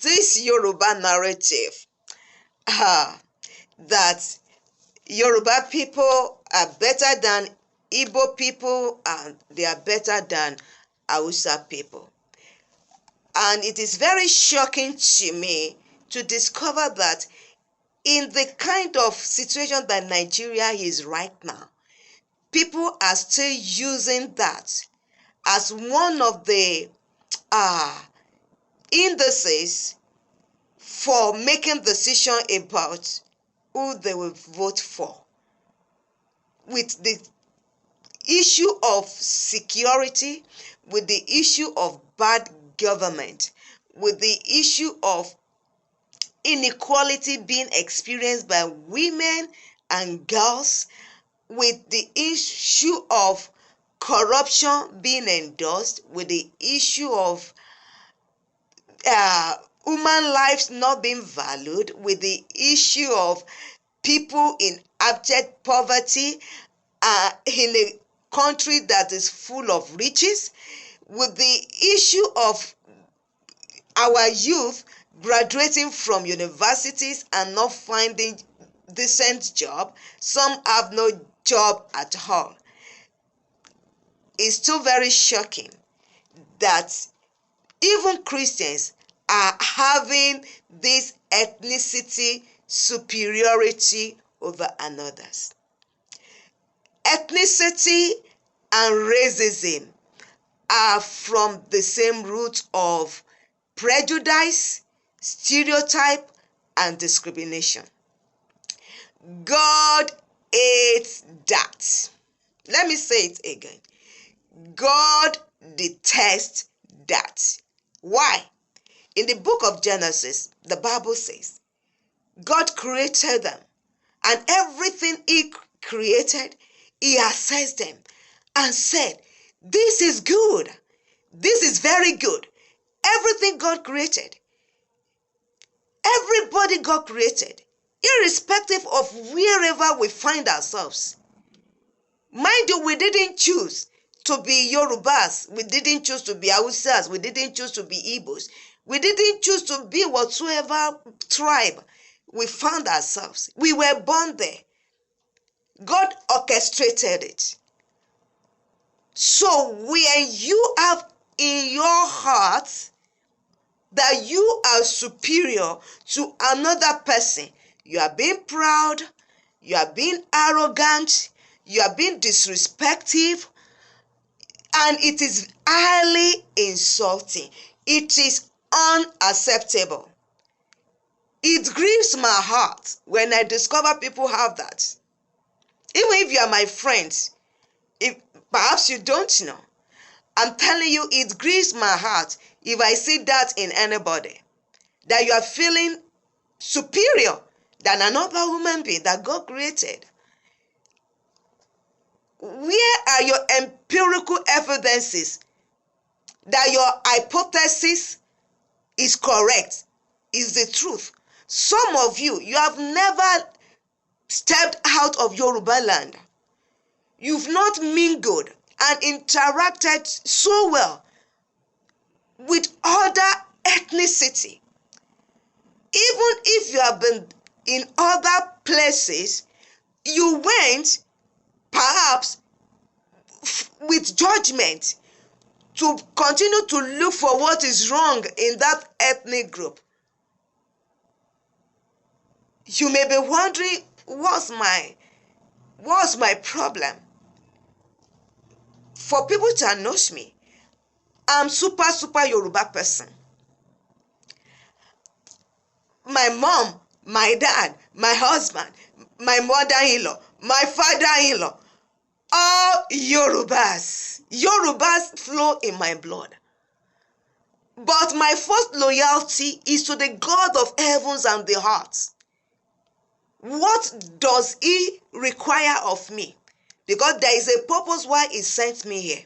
this Yoruba narrative that Yoruba people are better than Igbo people and they are better than Hausa people. And it is very shocking to me to discover that in the kind of situation that Nigeria is right now, people are still using that as one of the indices for making decision about who they will vote for. With the issue of security, with the issue of bad government, with the issue of inequality being experienced by women and girls, with the issue of corruption being endorsed, with the issue of human lives not being valued, with the issue of people in abject poverty in a country that is full of riches, with the issue of our youth graduating from universities and not finding decent job. Some have no job at all. It's still very shocking that even Christians are having this ethnicity superiority over others. Ethnicity and racism are from the same root of prejudice, stereotype, and discrimination. God hates that. Let me say it again. God detests that. Why? In the book of Genesis, the Bible says, God created them, and everything He created, He assessed them and said, this is good. This is very good. Everything God created, everybody God created, irrespective of wherever we find ourselves. Mind you, we didn't choose to be Yorubas. We didn't choose to be Hausas. We didn't choose to be Ibos. We didn't choose to be whatsoever tribe we found ourselves. We were born there. God orchestrated it. So when you have in your heart that you are superior to another person, you are being proud, you are being arrogant, you are being disrespectful, and it is highly insulting. It is unacceptable. It grieves my heart when I discover people have that. Even if you are my friends, if perhaps you don't know, I'm telling you, it grieves my heart if I see that in anybody, that you are feeling superior than another human being that God created. Where are your empirical evidences that your hypothesis is correct, is the truth? Some of you have never stepped out of Yoruba land. You've not mingled and interacted so well with other ethnicity. Even if you have been in other places, you went perhaps with judgment to continue to look for what is wrong in that ethnic group. You may be wondering, what's my problem? For people to acknowledge me, I'm super Yoruba person. My mom, my dad, my husband, my mother-in-law, my father-in-law, all Yorubas. Yorubas flow in my blood. But my first loyalty is to the God of heavens and the earth. What does He require of me? Because there is a purpose why He sent me here.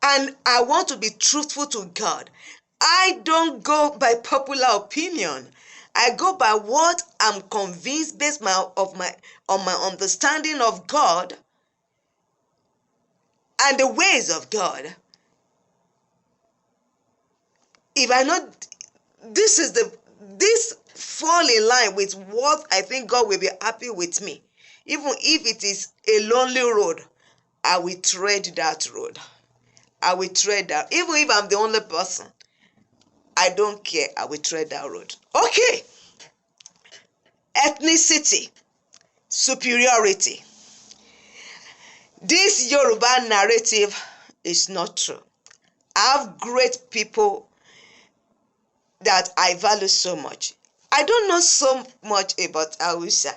And I want to be truthful to God. I don't go by popular opinion. I go by what I'm convinced based on my understanding of God and the ways of God if I know this fall in line with what I think God will be happy with me, even if it is a lonely road, I will tread that road. I will tread that. Even if I'm the only person, I don't care. I will tread that road. Okay. Ethnicity, superiority. This Yoruba narrative is not true. I have great people that I value so much. I don't know so much about Hausa,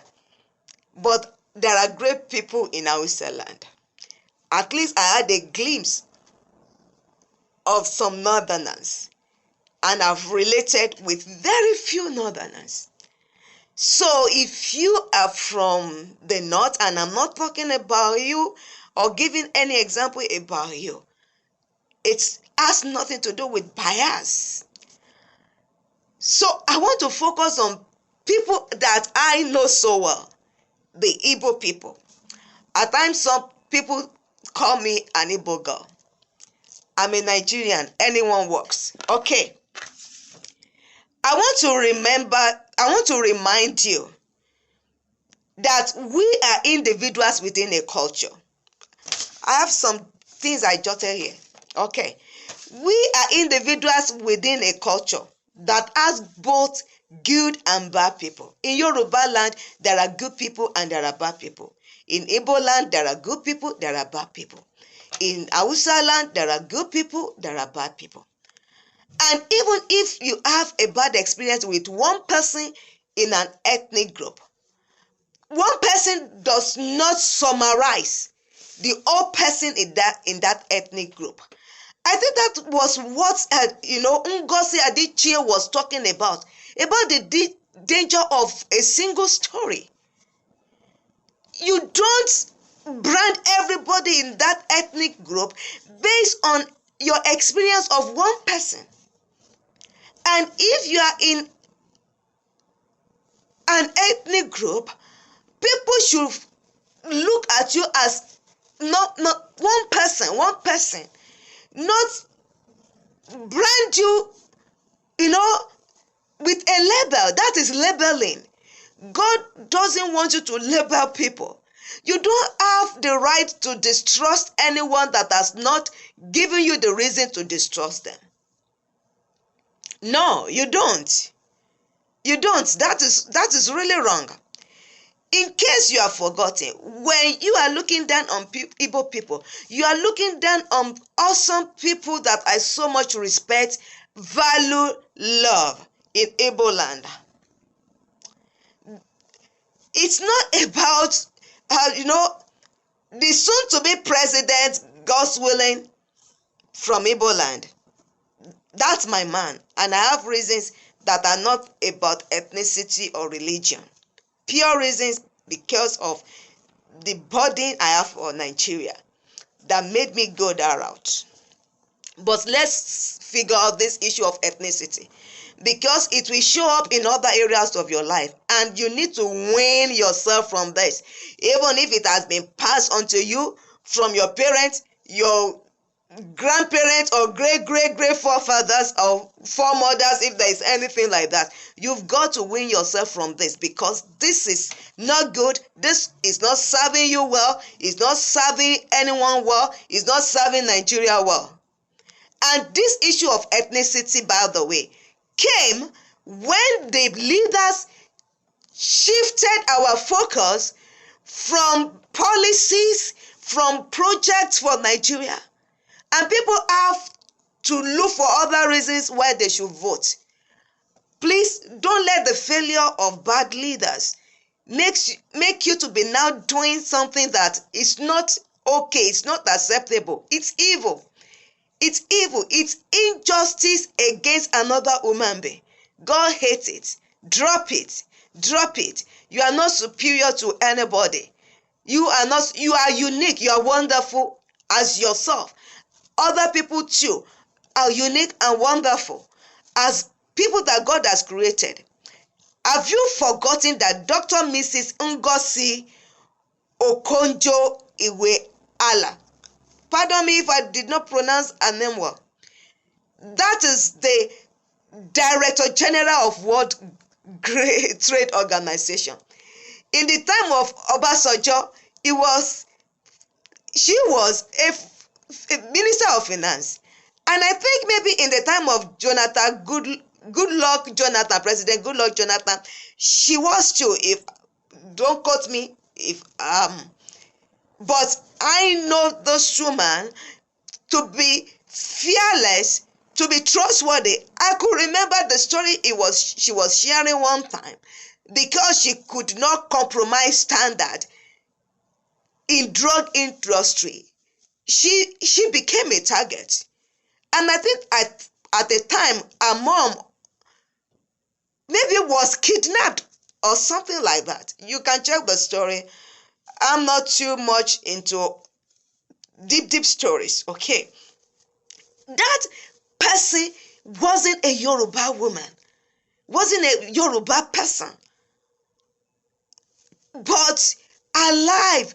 but there are great people in Hausa land. At least I had a glimpse of some northerners, and I've related with very few northerners. So if you are from the north, and I'm not talking about you or giving any example about you, it has nothing to do with bias. So I want to focus on people that I know so well, the Igbo people. At times some people call me an Igbo girl. I'm a Nigerian, anyone works. Okay. I want to remind you that we are individuals within a culture. I have some things I jotted here. Okay. We are individuals within a culture that has both good and bad people. In Yoruba land, there are good people and there are bad people. In Igbo land, there are good people, there are bad people. In Hausa land, there are good people, there are bad people. And even if you have a bad experience with one person in an ethnic group, one person does not summarize the whole person in that ethnic group. I think that was what Ngozi Adichie was talking about the danger of a single story. You don't brand everybody in that ethnic group based on your experience of one person. And if you are in an ethnic group, people should look at you as not one person, not brand you, with a label. That is labeling. God doesn't want you to label people. You don't have the right to distrust anyone that has not given you the reason to distrust them. No, you don't. You don't. That is really wrong. In case you have forgotten, when you are looking down on Igbo people, you are looking down on awesome people that I so much respect, value, love in Igbo land. It's not about, the soon-to-be president, God's willing, from Igbo land. That's my man, and I have reasons that are not about ethnicity or religion. Pure reasons because of the burden I have for Nigeria that made me go that route. But let's figure out this issue of ethnicity, because it will show up in other areas of your life, and you need to wean yourself from this, even if it has been passed on to you from your parents, your grandparents, or great forefathers or foremothers, if there is anything like that. You've got to wean yourself from this, because this is not good. This is not serving you well. It's not serving anyone well. It's not serving Nigeria well. And this issue of ethnicity, by the way, came when the leaders shifted our focus from policies, from projects for Nigeria. And people have to look for other reasons why they should vote. Please don't let the failure of bad leaders make you to be now doing something that is not okay. It's not acceptable. It's evil. It's evil. It's injustice against another human being. God hates it. Drop it. Drop it. You are not superior to anybody. You are unique. You are wonderful as yourself. Other people too are unique and wonderful as people that God has created. Have you forgotten that Dr. Mrs. Ngozi Okonjo Iweala, pardon me if I did not pronounce her name well, that is the Director General of World Trade Organization. In the time of Obasanjo, she was a Minister of Finance. And I think maybe in the time of Jonathan, President Goodluck Jonathan, she was too. If don't quote me, but I know this woman to be fearless, to be trustworthy. I could remember the story she was sharing one time, because she could not compromise standard in drug industry. She became a target. And I think at the time, her mom maybe was kidnapped or something like that. You can check the story. I'm not too much into deep stories, okay? That person wasn't a Yoruba woman, wasn't a Yoruba person, but her life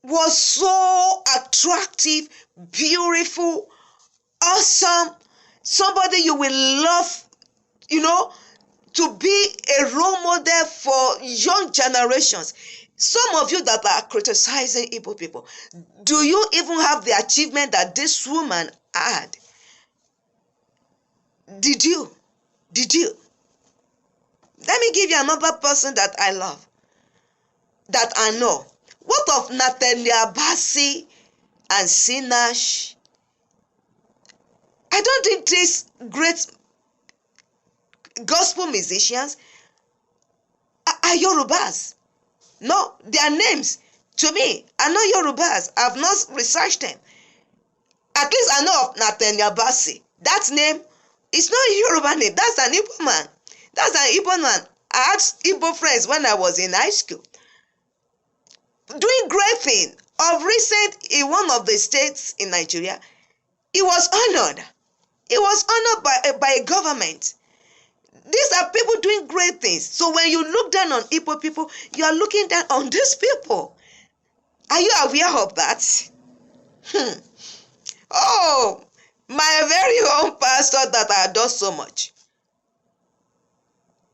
was so attractive, beautiful, awesome, somebody you will love, to be a role model for young generations. Some of you that are criticizing Igbo people, do you even have the achievement that this woman had? Did you? Let me give you another person that I love, that I know. What of Nathaniel Bassey and Spinach? I don't think these great gospel musicians are Yorubas. No, their names, to me, are not Yorubas. I've not researched them. At least I know of Nathaniel Bassey. That name is not a Yoruba name. That's an Igbo man. I had Igbo friends when I was in high school. Doing great thing. Of recent, in one of the states in Nigeria, he was honored. He was honored by a government. These are people doing great things. So when you look down on Igbo people, you are looking down on these people. Are you aware of that? Oh, my very own pastor that I adore so much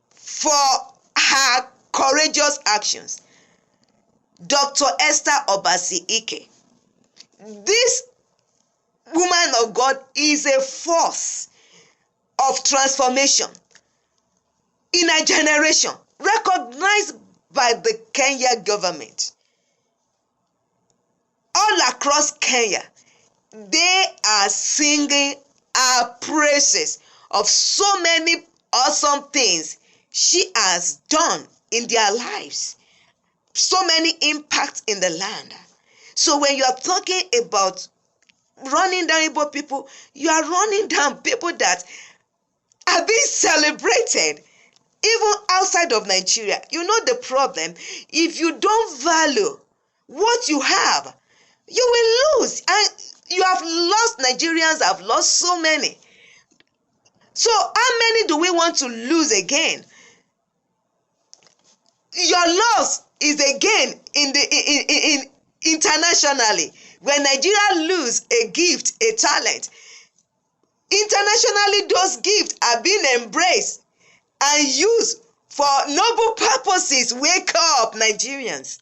for her courageous actions, Dr. Esther Obasi-Ike. This woman of God is a force of transformation in a generation, recognized by the Kenya government. All across Kenya, they are singing her praises of so many awesome things she has done in their lives. So many impacts in the land. So when you are talking about running down Igbo people, you are running down people that are being celebrated even outside of Nigeria. You know the problem. If you don't value what you have, you will lose. And you have lost, Nigerians have lost so many. So how many do we want to lose again? Your loss is again in internationally. When Nigeria lose a gift, a talent, internationally those gifts are being embraced and used for noble purposes. Wake up, Nigerians.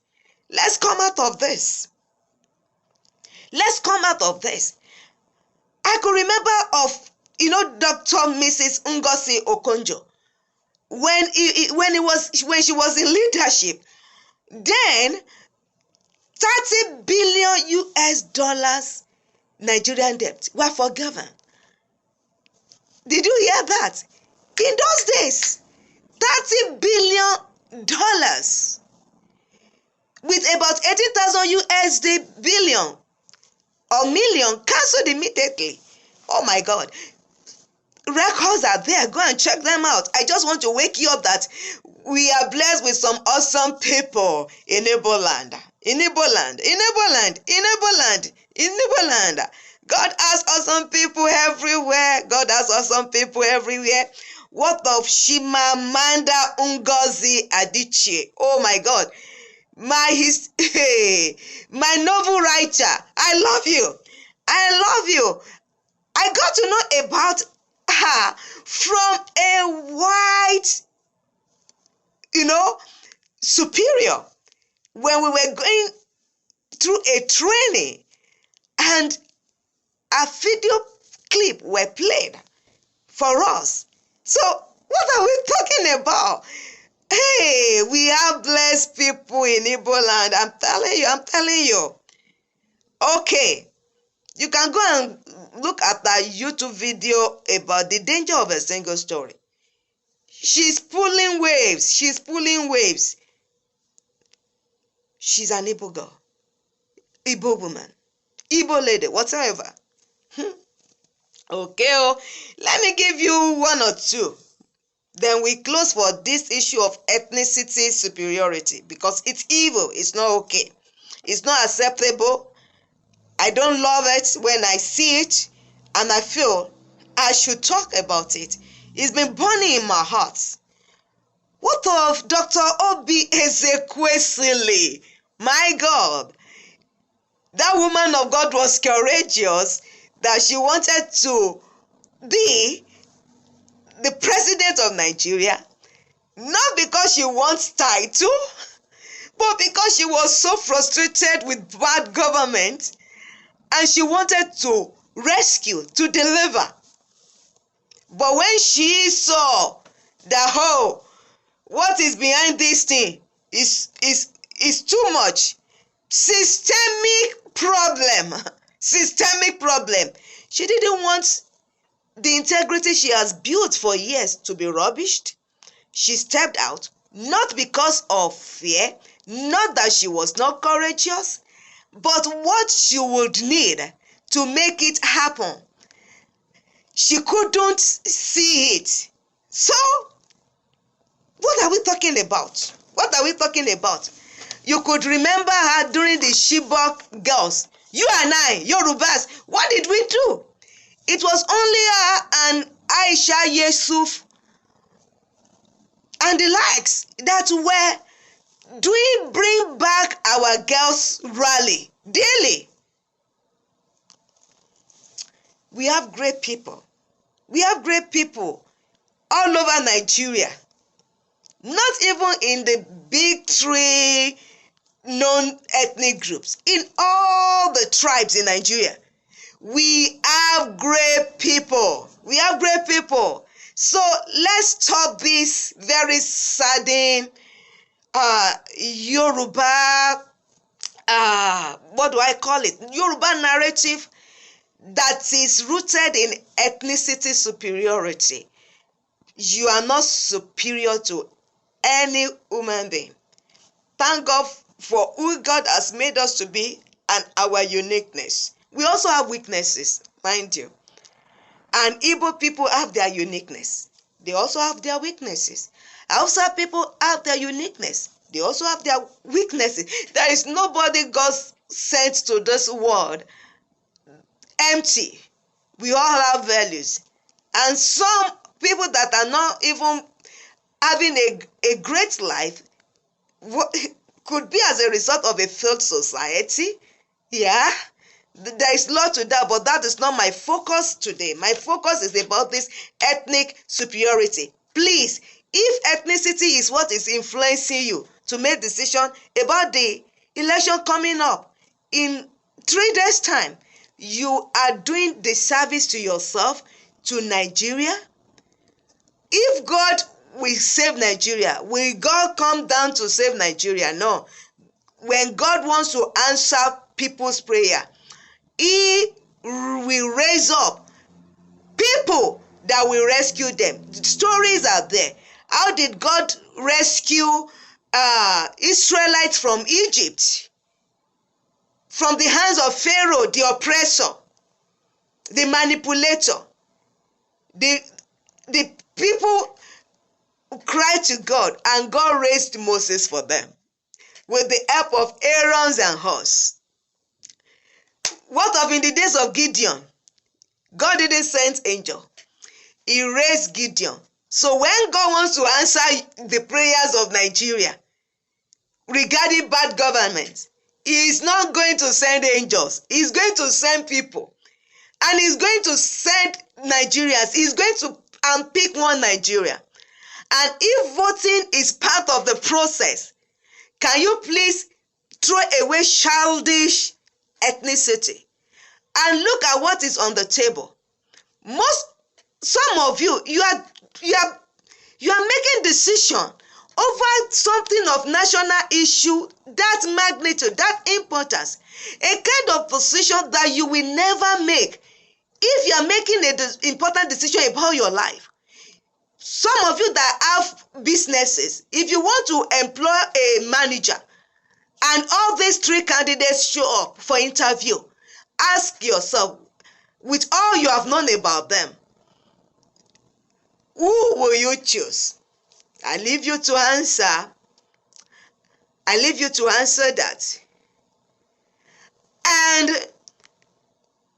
Let's come out of this. Let's come out of this. I could remember of, Dr. Mrs. Ngozi Okonjo, when she was in leadership. Then 30 billion US Nigerian debt were forgiven. Did you hear that? In those days, $30 billion with about 80,000 USD billion or million cancelled immediately. Oh my God. Records are there. Go and check them out. I just want to wake you up that we are blessed with some awesome people in Igbo land. In Igbo land. In Igbo land. In Igbo land. In Igbo land. God has awesome people everywhere. God has awesome people everywhere. What of Chimamanda Ngozi Adichie? Oh my God. My novel writer. I love you. I love you. I got to know about her from a white, superior when we were going through a training and a video clip were played for us. So what are we talking about? Hey, we have blessed people in Igbo land. I'm telling you. Okay, you can go and look at that YouTube video about the danger of a single story. She's pulling waves. She's an Igbo girl, Igbo woman, Igbo lady, whatever. Okay, let me give you one or two. Then we close for this issue of ethnicity superiority because it's evil. It's not okay. It's not acceptable. I don't love it when I see it, and I feel I should talk about it. It's been burning in my heart. What of Dr. Oby Ezekwesili? My God, that woman of God was courageous that she wanted to be the president of Nigeria, not because she wants title, but because she was so frustrated with bad government and she wanted to rescue, to deliver. But when she saw that, what is behind this thing is too much, systemic problem, she didn't want the integrity she has built for years to be rubbished. She stepped out, not because of fear, not that she was not courageous, but what she would need to make it happen. She couldn't see it. So, what are we talking about? You could remember her during the Chibok girls. You and I, Yorubas, what did we do? It was only her and Aisha Yesufu and the likes that were doing Bring Back Our Girls rally daily. We have great people. All over Nigeria. Not even in the big three known ethnic groups. In all the tribes in Nigeria. We have great people. So let's stop this very sudden Yoruba, Yoruba narrative that is rooted in ethnicity superiority. You are not superior to any human being. Thank God for who God has made us to be and our uniqueness. We also have weaknesses, mind you. And Igbo people have their uniqueness. They also have their weaknesses. Hausa people have their uniqueness. They also have their weaknesses. There is nobody God sent to this world empty. We all have values. And some people that are not even having a great life could be as a result of a failed society. Yeah. There is a lot to that, but that is not my focus today. My focus is about this ethnic superiority. Please, if ethnicity is what is influencing you to make decision about the election coming up in 3 days' time, you are doing disservice to yourself, to Nigeria. If God will save Nigeria, will God come down to save Nigeria? No. When God wants to answer people's prayer, He will raise up people that will rescue them. The stories are there. How did God rescue Israelites from Egypt? From the hands of Pharaoh, the oppressor, the manipulator. The people cried to God, and God raised Moses for them with the help of Aaron and Hurs. What of in the days of Gideon? God didn't send angel. He raised Gideon. So when God wants to answer the prayers of Nigeria regarding bad government, He is not going to send angels. He's going to send people. And He's going to send Nigerians. He's going to pick one Nigeria. And if voting is part of the process, can you please throw away childish ethnicity and look at what is on the table? Some of you are making decision over something of national issue, that magnitude, that importance, a kind of position that you will never make if you are making an important decision about your life. Some of you that have businesses, if you want to employ a manager and all these three candidates show up for interview, ask yourself, with all you have known about them, who will you choose? I leave you to answer. I leave you to answer that. And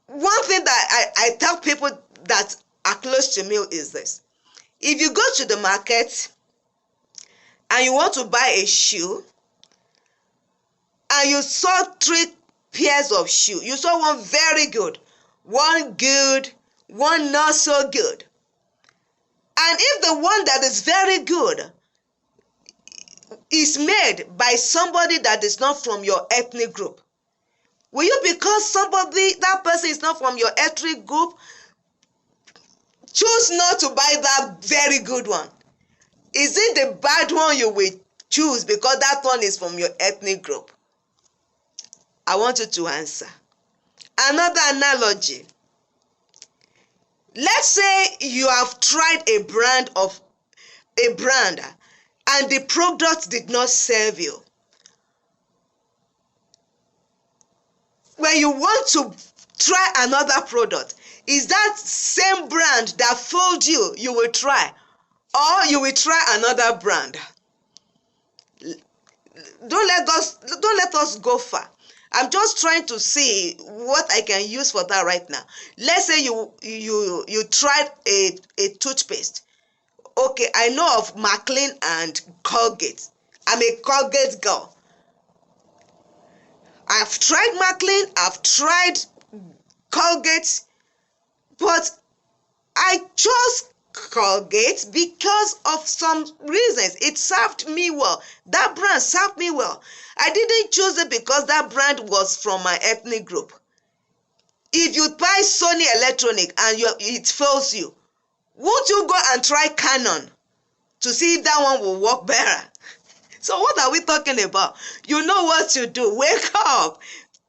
one thing that I tell people that are close to me is this. If you go to the market and you want to buy a shoe, and you saw 3 pairs of shoe, you saw one very good, one good, one not so good. And if the one that is very good is made by somebody that is not from your ethnic group, will you, because that person is not from your ethnic group, choose not to buy that very good one? Is it the bad one you will choose because that one is from your ethnic group? I want you to answer. Another analogy. Let's say you have tried a brand and the product did not serve you. When you want to try another product, is that same brand that failed you, you will try, or you will try another brand? Don't let us go far. I'm just trying to see what I can use for that right now. Let's say you tried a toothpaste. Okay, I know of Maclean and Colgate. I'm a Colgate girl. I've tried Maclean, I've tried Colgate, but I chose Colgate because of some reasons. It served me well. That brand served me well. I didn't choose it because that brand was from my ethnic group. If you buy Sony Electronic and it fails you, won't you go and try Canon to see if that one will work better? So what are we talking about? You know what to do. Wake up.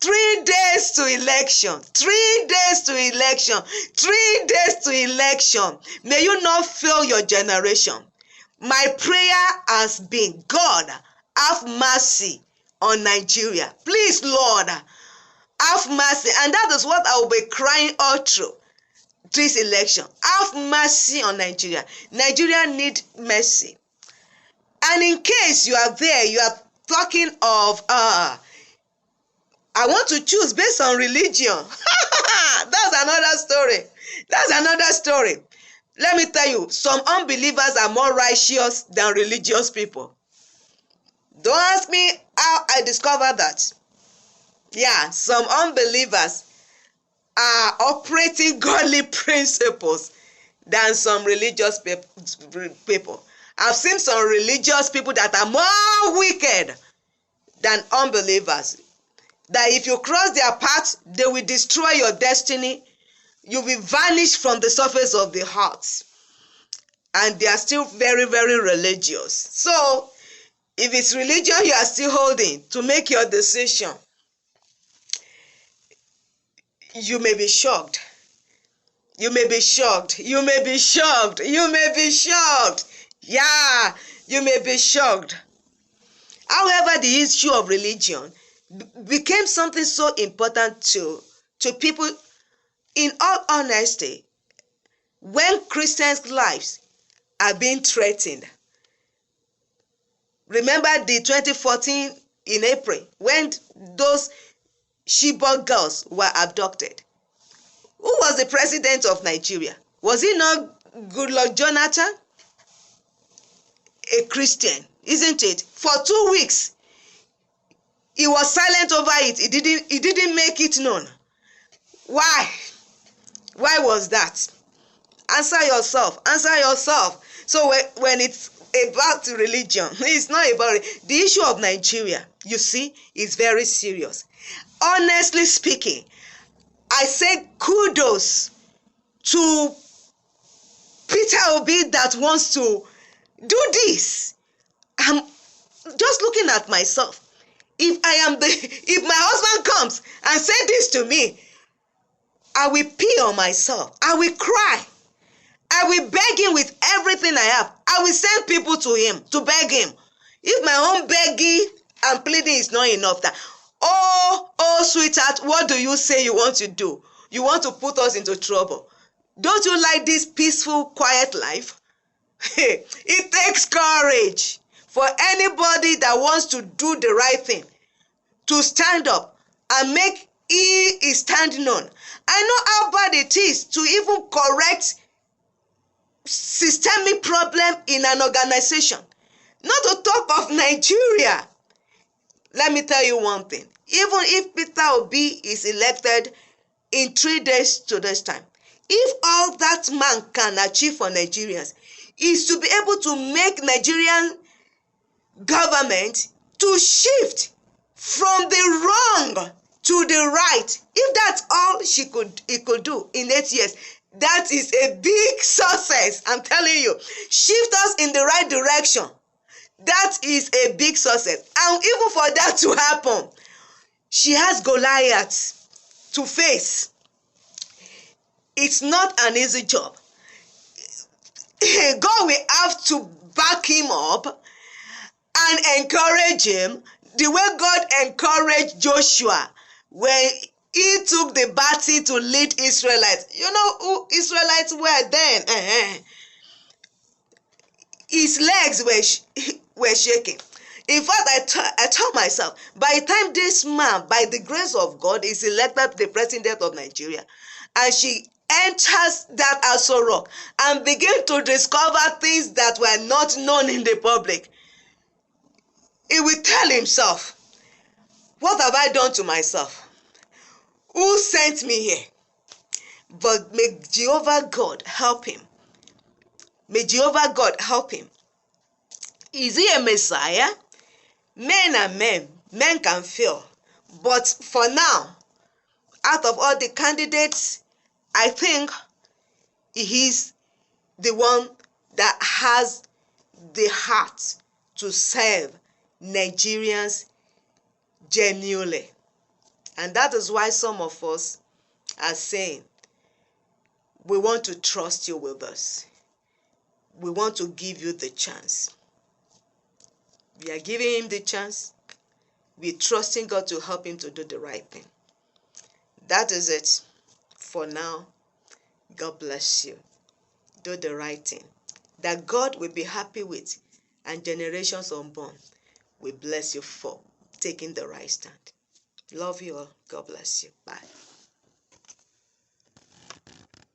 3 days to election. 3 days to election. 3 days to election. May you not fail your generation. My prayer has been, God, have mercy on Nigeria. Please, Lord, have mercy. And that is what I will be crying all through this election. Have mercy on Nigeria. Nigeria need mercy. And in case you are there, you are talking of, I want to choose based on religion. That's another story. That's another story. Let me tell you, some unbelievers are more righteous than religious people. Don't ask me how I discovered that. Yeah, some unbelievers are operating godly principles than some religious people. I've seen some religious people that are more wicked than unbelievers. That if you cross their path, they will destroy your destiny. You will vanish from the surface of the heart. And they are still very, very religious. So, if it's religion you are still holding to make your decision, you may be shocked. You may be shocked. You may be shocked. You may be shocked. Yeah, you may be shocked. However, the issue of religion became something so important to people. In all honesty, when Christians' lives are being threatened, remember the 2014 in April when those Chibok girls were abducted. Who was the president of Nigeria? Was it not Goodluck Jonathan? A Christian, isn't it? For 2 weeks, he was silent over it. He didn't make it known. Why? Why was that? Answer yourself. Answer yourself. So when it's about religion, it's not about it. The issue of Nigeria, you see, is very serious. Honestly speaking, I say kudos to Peter Obi that wants to do this. I'm just looking at myself. If my husband comes and say this to me, I will pee on myself. I will cry. I will beg him with everything I have. I will send people to him to beg him. If my own begging and pleading is not enough, that, oh, sweetheart, what do you say you want to do? You want to put us into trouble. Don't you like this peaceful, quiet life? It takes courage for anybody that wants to do the right thing to stand up and make his stand known. I know how bad it is to even correct systemic problem in an organization. Not to talk of Nigeria. Let me tell you one thing. Even if Peter Obi is elected in 3 days to this time, if all that man can achieve for Nigerians is to be able to make Nigerian government to shift from the wrong to the right, if that's all he could do in 8 years, that is a big success. I'm telling you, shift us in the right direction. That is a big success. And even for that to happen, she has Goliath to face. It's not an easy job. God will have to back him up and encourage him the way God encouraged Joshua when he took the baton to lead Israelites. You know who Israelites were then? His legs were shaking. In fact, I told myself, by the time this man, by the grace of God, is elected the president of Nigeria, and she enters that Aso Rock and begin to discover things that were not known in the public, he will tell himself, what have I done to myself? Who sent me here? But may Jehovah God help him. May Jehovah God help him. Is he a Messiah? Men are men. Men can fail. But for now, out of all the candidates, I think he is the one that has the heart to serve Nigerians genuinely. And that is why some of us are saying, we want to trust you with us. We want to give you the chance. We are giving him the chance. We're trusting God to help him to do the right thing. That is it for now. God bless you. Do the right thing that God will be happy with, and generations unborn will bless you for taking the right stand. Love you all. God bless you. Bye.